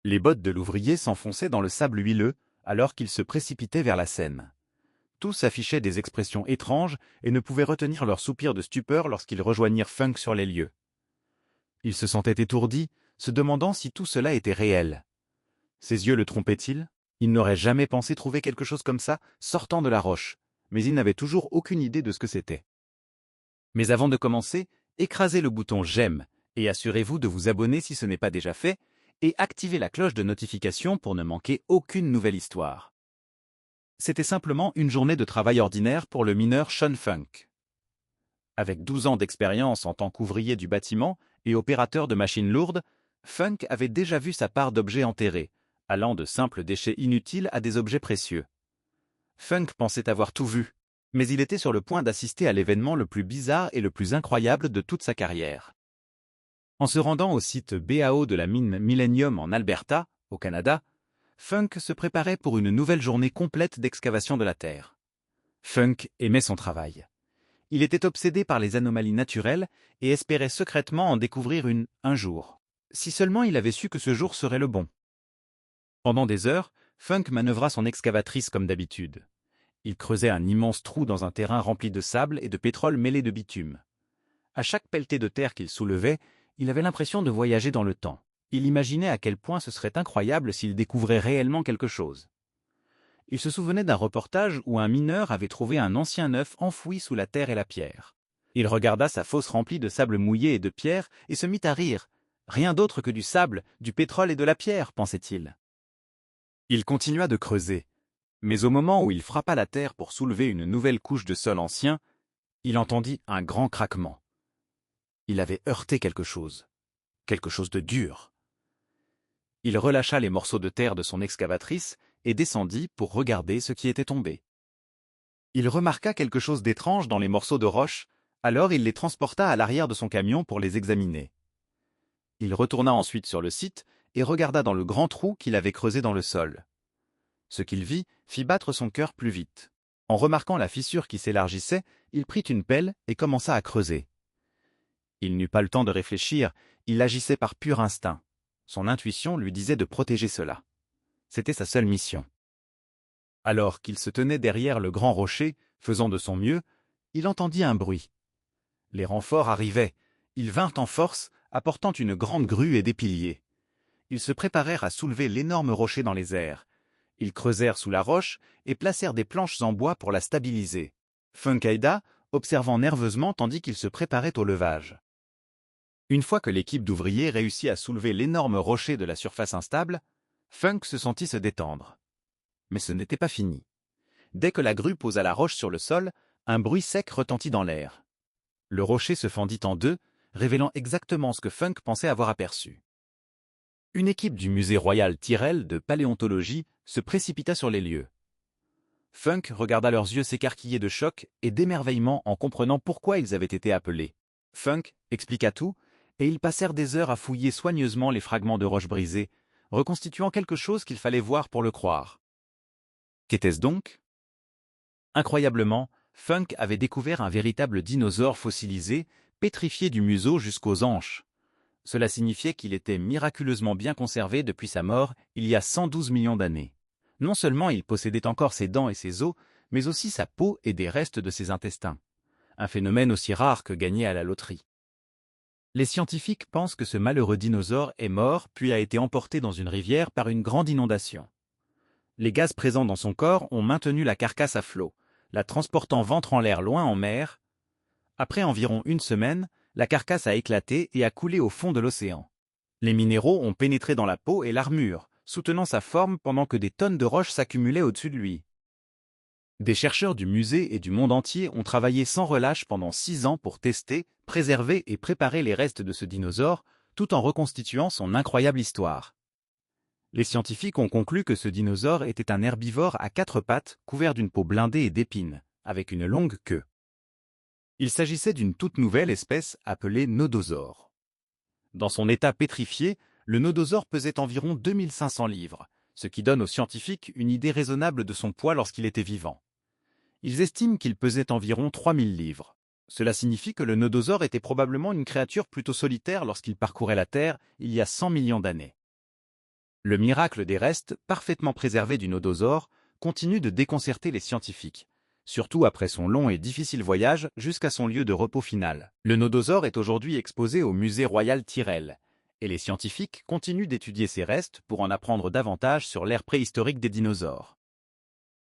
Les bottes de l'ouvrier s'enfonçaient dans le sable huileux alors qu'il se précipitait vers la Seine. Tous affichaient des expressions étranges et ne pouvaient retenir leurs soupirs de stupeur lorsqu'ils rejoignirent Funk sur les lieux. Il se sentait étourdi, se demandant si tout cela était réel. Ses yeux le trompaient-ils? Il n'aurait jamais pensé trouver quelque chose comme ça sortant de la roche, mais il n'avait toujours aucune idée de ce que c'était. Mais avant de commencer, écrasez le bouton j'aime et assurez-vous de vous abonner si ce n'est pas déjà fait, et activez la cloche de notification pour ne manquer aucune nouvelle histoire. C'était simplement une journée de travail ordinaire pour le mineur Sean Funk. Avec 12 ans d'expérience en tant qu'ouvrier du bâtiment et opérateur de machines lourdes, Funk avait déjà vu sa part d'objets enterrés, allant de simples déchets inutiles à des objets précieux. Funk pensait avoir tout vu, mais il était sur le point d'assister à l'événement le plus bizarre et le plus incroyable de toute sa carrière. En se rendant au site BAO de la mine Millennium en Alberta, au Canada, Funk se préparait pour une nouvelle journée complète d'excavation de la Terre. Funk aimait son travail. Il était obsédé par les anomalies naturelles et espérait secrètement en découvrir une un jour. Si seulement il avait su que ce jour serait le bon. Pendant des heures, Funk manœuvra son excavatrice comme d'habitude. Il creusait un immense trou dans un terrain rempli de sable et de pétrole mêlé de bitume. À chaque pelletée de terre qu'il soulevait, il avait l'impression de voyager dans le temps. Il imaginait à quel point ce serait incroyable s'il découvrait réellement quelque chose. Il se souvenait d'un reportage où un mineur avait trouvé un ancien œuf enfoui sous la terre et la pierre. Il regarda sa fosse remplie de sable mouillé et de pierre et se mit à rire. Rien d'autre que du sable, du pétrole et de la pierre, pensait-il. Il continua de creuser, mais au moment où il frappa la terre pour soulever une nouvelle couche de sol ancien, il entendit un grand craquement. Il avait heurté quelque chose de dur. Il relâcha les morceaux de terre de son excavatrice et descendit pour regarder ce qui était tombé. Il remarqua quelque chose d'étrange dans les morceaux de roche, alors il les transporta à l'arrière de son camion pour les examiner. Il retourna ensuite sur le site et regarda dans le grand trou qu'il avait creusé dans le sol. Ce qu'il vit fit battre son cœur plus vite. En remarquant la fissure qui s'élargissait, il prit une pelle et commença à creuser. Il n'eut pas le temps de réfléchir, il agissait par pur instinct. Son intuition lui disait de protéger cela. C'était sa seule mission. Alors qu'il se tenait derrière le grand rocher, faisant de son mieux, il entendit un bruit. Les renforts arrivaient. Ils vinrent en force, apportant une grande grue et des piliers. Ils se préparèrent à soulever l'énorme rocher dans les airs. Ils creusèrent sous la roche et placèrent des planches en bois pour la stabiliser. Funk aida, observant nerveusement tandis qu'il se préparait au levage. Une fois que l'équipe d'ouvriers réussit à soulever l'énorme rocher de la surface instable, Funk se sentit se détendre. Mais ce n'était pas fini. Dès que la grue posa la roche sur le sol, un bruit sec retentit dans l'air. Le rocher se fendit en deux, révélant exactement ce que Funk pensait avoir aperçu. Une équipe du musée royal Tyrrell de paléontologie se précipita sur les lieux. Funk regarda leurs yeux s'écarquiller de choc et d'émerveillement en comprenant pourquoi ils avaient été appelés. Funk expliqua tout, et ils passèrent des heures à fouiller soigneusement les fragments de roches brisées, reconstituant quelque chose qu'il fallait voir pour le croire. Qu'était-ce donc? Incroyablement, Funk avait découvert un véritable dinosaure fossilisé, pétrifié du museau jusqu'aux hanches. Cela signifiait qu'il était miraculeusement bien conservé depuis sa mort il y a 112 millions d'années. Non seulement il possédait encore ses dents et ses os, mais aussi sa peau et des restes de ses intestins. Un phénomène aussi rare que gagné à la loterie. Les scientifiques pensent que ce malheureux dinosaure est mort puis a été emporté dans une rivière par une grande inondation. Les gaz présents dans son corps ont maintenu la carcasse à flot, la transportant ventre en l'air loin en mer. Après environ une semaine, la carcasse a éclaté et a coulé au fond de l'océan. Les minéraux ont pénétré dans la peau et l'armure, soutenant sa forme pendant que des tonnes de roches s'accumulaient au-dessus de lui. Des chercheurs du musée et du monde entier ont travaillé sans relâche pendant 6 ans pour tester, préserver et préparer les restes de ce dinosaure, tout en reconstituant son incroyable histoire. Les scientifiques ont conclu que ce dinosaure était un herbivore à 4 pattes couvert d'une peau blindée et d'épines, avec une longue queue. Il s'agissait d'une toute nouvelle espèce appelée nodosaure. Dans son état pétrifié, le nodosaure pesait environ 2500 livres, ce qui donne aux scientifiques une idée raisonnable de son poids lorsqu'il était vivant. Ils estiment qu'il pesait environ 3000 livres. Cela signifie que le nodosaure était probablement une créature plutôt solitaire lorsqu'il parcourait la Terre il y a 100 millions d'années. Le miracle des restes, parfaitement préservés du nodosaure, continue de déconcerter les scientifiques, surtout après son long et difficile voyage jusqu'à son lieu de repos final. Le nodosaure est aujourd'hui exposé au musée royal Tyrrell, et les scientifiques continuent d'étudier ses restes pour en apprendre davantage sur l'ère préhistorique des dinosaures.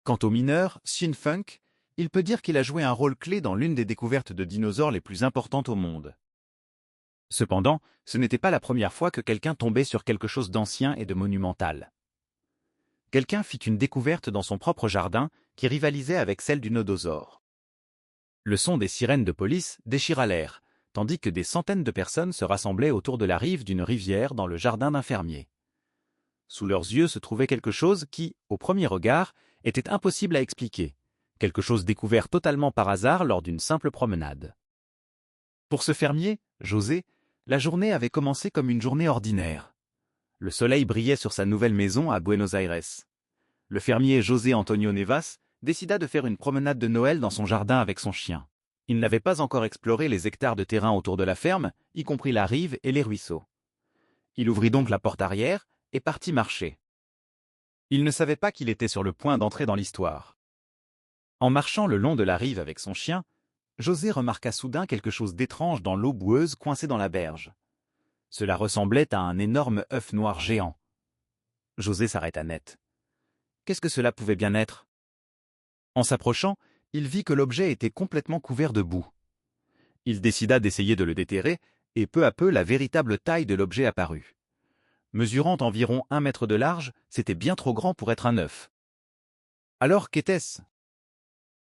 Quant au mineur, Shin Funk, il peut dire qu'il a joué un rôle clé dans l'une des découvertes de dinosaures les plus importantes au monde. Cependant, ce n'était pas la première fois que quelqu'un tombait sur quelque chose d'ancien et de monumental. Quelqu'un fit une découverte dans son propre jardin qui rivalisait avec celle du nodosaure. Le son des sirènes de police déchira l'air, tandis que des centaines de personnes se rassemblaient autour de la rive d'une rivière dans le jardin d'un fermier. Sous leurs yeux se trouvait quelque chose qui, au premier regard, était impossible à expliquer, quelque chose découvert totalement par hasard lors d'une simple promenade. Pour ce fermier, José, la journée avait commencé comme une journée ordinaire. Le soleil brillait sur sa nouvelle maison à Buenos Aires. Le fermier José Antonio Nevas décida de faire une promenade de Noël dans son jardin avec son chien. Il n'avait pas encore exploré les hectares de terrain autour de la ferme, y compris la rive et les ruisseaux. Il ouvrit donc la porte arrière et partit marcher. Il ne savait pas qu'il était sur le point d'entrer dans l'histoire. En marchant le long de la rive avec son chien, José remarqua soudain quelque chose d'étrange dans l'eau boueuse coincée dans la berge. Cela ressemblait à un énorme œuf noir géant. José s'arrêta net. Qu'est-ce que cela pouvait bien être? En s'approchant, il vit que l'objet était complètement couvert de boue. Il décida d'essayer de le déterrer, et peu à peu la véritable taille de l'objet apparut. Mesurant environ 1 mètre de large, c'était bien trop grand pour être un œuf. Alors qu'était-ce?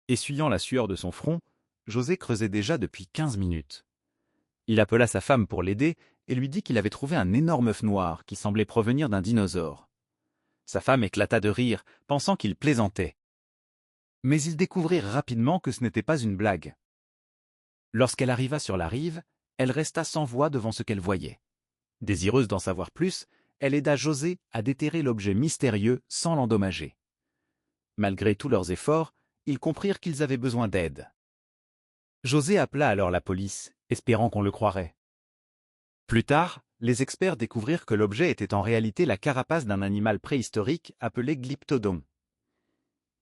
Essuyant la sueur de son front, José creusait déjà depuis 15 minutes. Il appela sa femme pour l'aider et lui dit qu'il avait trouvé un énorme œuf noir qui semblait provenir d'un dinosaure. Sa femme éclata de rire, pensant qu'il plaisantait. Mais ils découvrirent rapidement que ce n'était pas une blague. Lorsqu'elle arriva sur la rive, elle resta sans voix devant ce qu'elle voyait. Désireuse d'en savoir plus, elle aida José à déterrer l'objet mystérieux sans l'endommager. Malgré tous leurs efforts, ils comprirent qu'ils avaient besoin d'aide. José appela alors la police, espérant qu'on le croirait. Plus tard, les experts découvrirent que l'objet était en réalité la carapace d'un animal préhistorique appelé Glyptodon.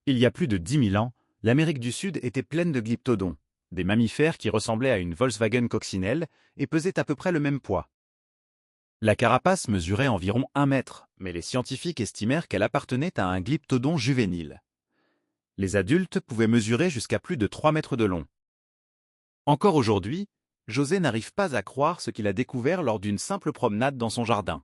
Il y a plus de 10 000 ans, l'Amérique du Sud était pleine de glyptodons, des mammifères qui ressemblaient à une Volkswagen coccinelle et pesaient à peu près le même poids. La carapace mesurait environ 1 mètre, mais les scientifiques estimèrent qu'elle appartenait à un glyptodon juvénile. Les adultes pouvaient mesurer jusqu'à plus de 3 mètres de long. Encore aujourd'hui, José n'arrive pas à croire ce qu'il a découvert lors d'une simple promenade dans son jardin.